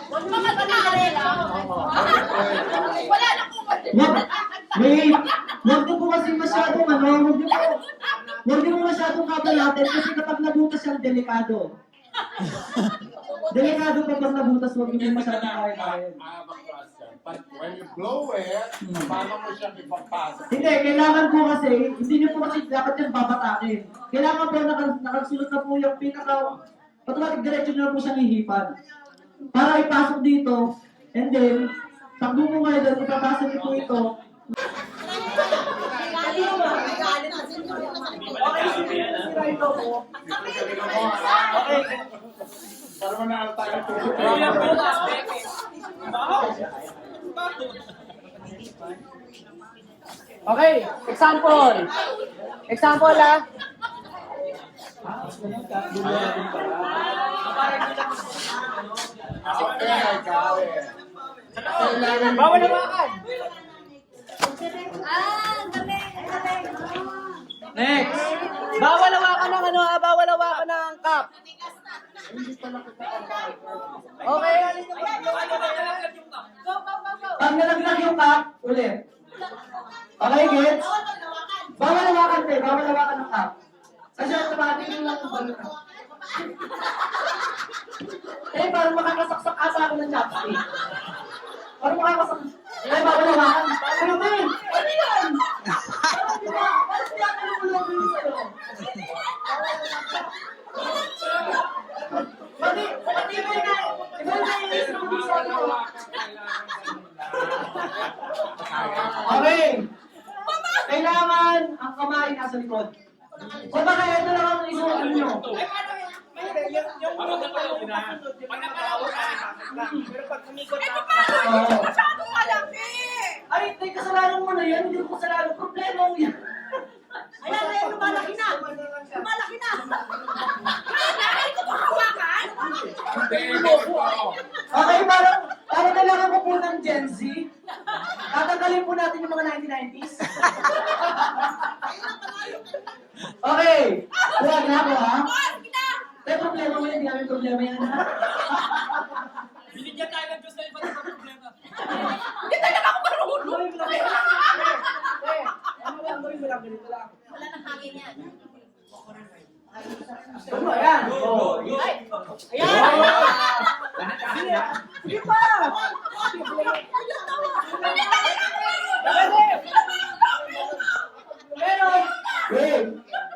Mga tatarela. Wala na po. Wag niyo po kasi masyadong wag niyo po masyadong kabalatin kasi kapag nabutas yan, delikado. Delikado kapag nabutas, wag niyo po masyadong kaya-kaya. But when you blow it, paano mo siya ipapasok? Hindi, kailangan po kasi, hindi niyo po kasi dapat yan babatakin. Kailangan po nakasunod na po yung automatic diretso na po siyang hihipan. Para ipasok dito, and then, takbo mo ngayon doon, ipapasok niyo po ito. Para manalo tayo. Okay, example. Example ah. Okay, I got it. Bawal hawakan. Next. Bawal hawakan ng ano ha, bawal hawakan ng cup. Okay. Pag nalaglag yung cup, ulit. Okay, gets? Bawal hawakan tayo, bawal hawakan ng cup. Kasi automatic yung lang balon. Parang makakasaksak ata ako ng chopstick. Parang makakasaksak. Bawal hawakan. Ano ba yun? Ano yan? Parang di ba? Parang di ako lumulog yun sa'yo. Pati iba yung naiisip ko dito sa'yo. Okay. Kailangan ang kamay nasa likod. O baka ito lang ang isuot nyo. Pero pag umikot na Masyadong malaki. Ay, may kasalanan mo na yan. Hindi ko kasalanan. Problema mo yan. Ayan na yan, lumalaki na. Lumalaki na. Ay, ito hawakan. Okay, parang kailangan ko po ng Gen Z. Tatanggalin po natin yung mga 1990s. Okay. Huwag na ako, ha? May problema mo yan. Hindi namin problema yan, ha? binigyan tayo ng Diyos na iba sa problema. Hindi talaga ako marunong. Ano lang gawin mo lang ganito lang. Wala nang hangin yan. Ano, ayan. Oh. Ayan! Sige pa! Pero, wait.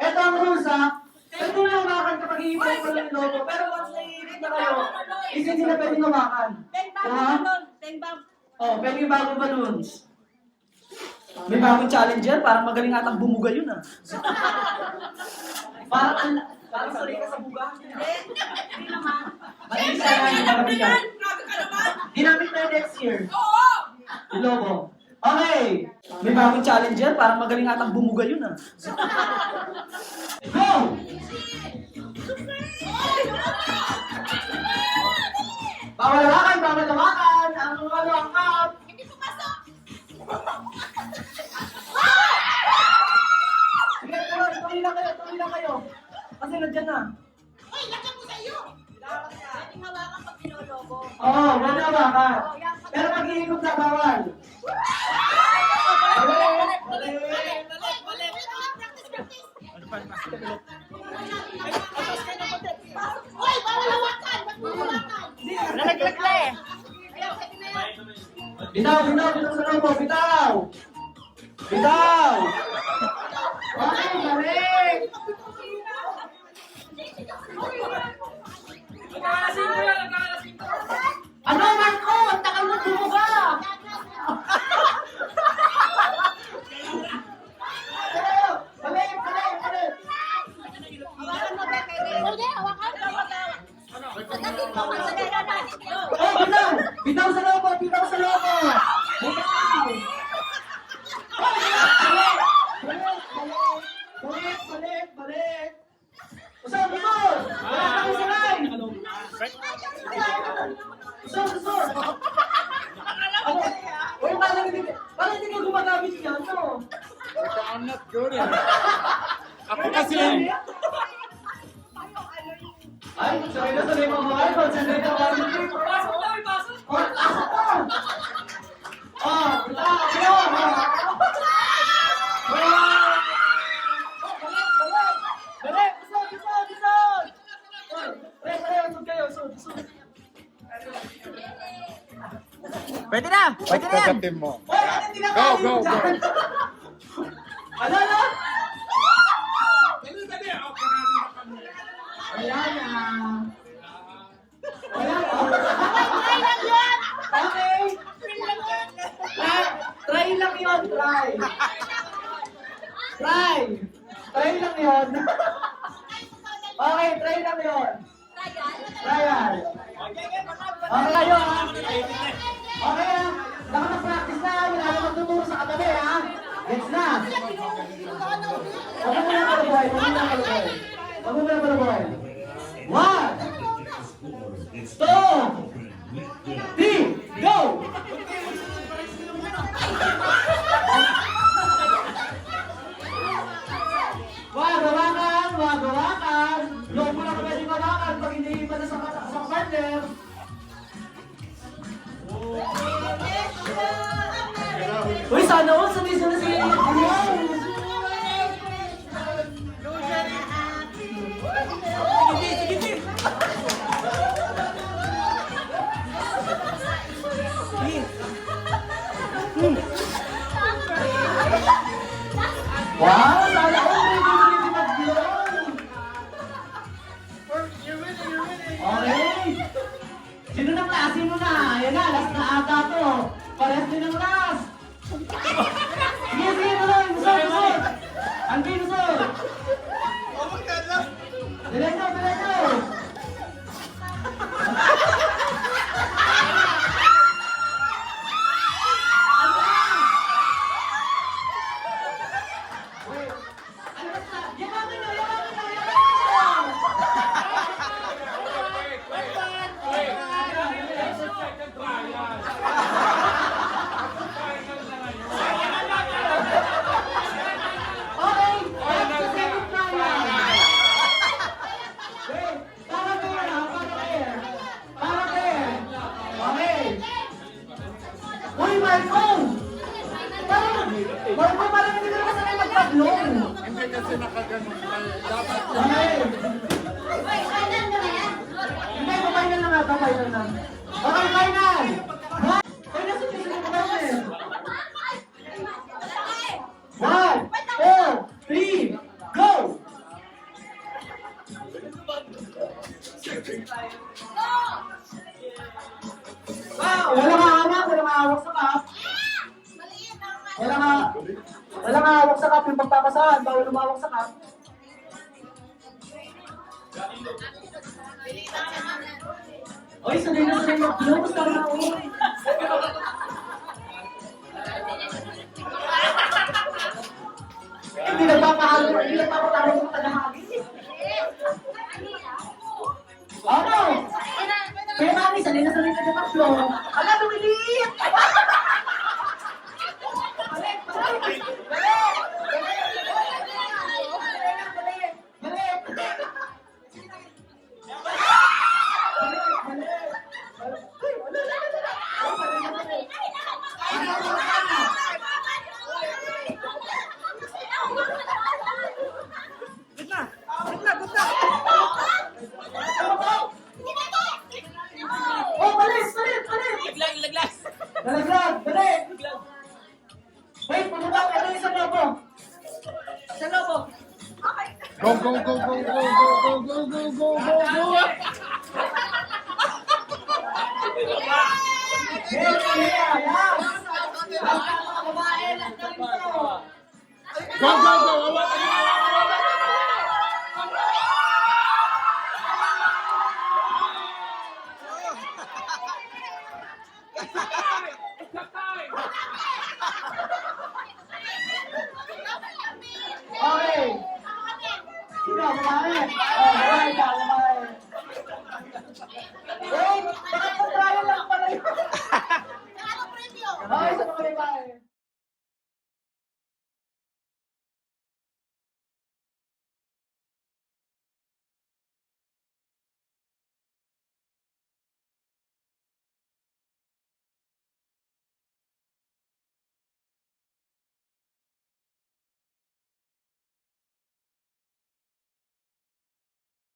Ito ang rules, ha? Ito yung makan kapag iibig ko ng logo. Pero once naiibig na kayo, hindi na pwedeng makan. Oh, pwede yung bagong balloons. May bagong challenge yan. Parang magaling atang bumuga yun, ah. Parang sanay ka sa buga. Hindi naman. Malinis na lang yung mga bigat. Grabe ka naman. Ginamit na yun next year. Oo. Yung logo. Okay. May bagong challenge yan. Parang magaling atang bumuga yun, ah. Go! Bawal hawakan, bawal hawakan. Ang ano ang cup. Hindi pumasok. Sige, tuloy lang kayo. Kasi nandiyan na. Uy, lagyan mo sa iyo. Pwedeng hawakan pag pinologo. Oo, wala hawakan. Pero pag iikot na bawal. Uy, bawal hawakan. Ba't mo hawakan? Nalaglag na eh. Ayan, pwede na yan. Bitaw sa lobo, bitaw! Bitaw! Okay, balik! Ano man ko? Ang takal mo bumuga! Balik! Hawakan mo, Bek. Pwede, hawakan. Pagdating mo, magsadera na. Oh, bitaw! Bitaw sa lobo! Bitaw sa lobo! Bitaw! Balik! Usap mo! Wala kang sanay! Usap! Uy, parang hindi ka gumagamit yan, no? I'm not good at it. Ako kasi, Ay, sanay na mo mga iPhone, sanay na mga Pwede na! Pwede na yan! Pagkatin mo. Hoy, ano Go, tinakain go, mo go. dyan? Ano, ano? Wala na. Wala na. Okay. Try lang yun, try. Try. Try lang yun. Okay, try lang yun. Trial. Okay kayo, ha? Okay, ha? Nakapag-practice na. Wala na magtuturo sa katabi, ha? Gets na. Huwag mo na palaboy. Huwag mo na palaboy. Huwag mo na palaboy. 1, 2, 3, go! Wag hawakan! Loob mo lang pwede hawakan pag hindi pa na sa partner. Uy, sana all sanay-sanay sa iyo. Wow, sana all ready mag-blow. Okay. Sino na klase mo na? Ayan na, last na ata to. Parehas din ang last. Sige, sige, tuloy. Musol. Ang pinusol. Diretso, diretso. Hindi kasi nakaganon tayo. Dapat Hindi, final na nga ito, final na. Okay, final! Ay, nasa yung sila final. 1, 2, 3, go! Walang hawak, walang hawak sa cup. Walang hawak sa cup yung pagpapasahan, bawal lumawak sa cup. Oy, sanay na sanay mag-blow. Basta na ako. Hindi nagpapahalo. Hindi nagpapatawag ng tagahagin. Ano? Kaya mami, sanay na sanay ka mag-blow. Ala, lumilit! Oh, balis! Laglag! Dalaglag! Dali! Wait, pagkabak! Ano yung sa lobo? Sa lobo! go, go, go, go, go, go, go, go, go, go, go. Yeah! Go, go,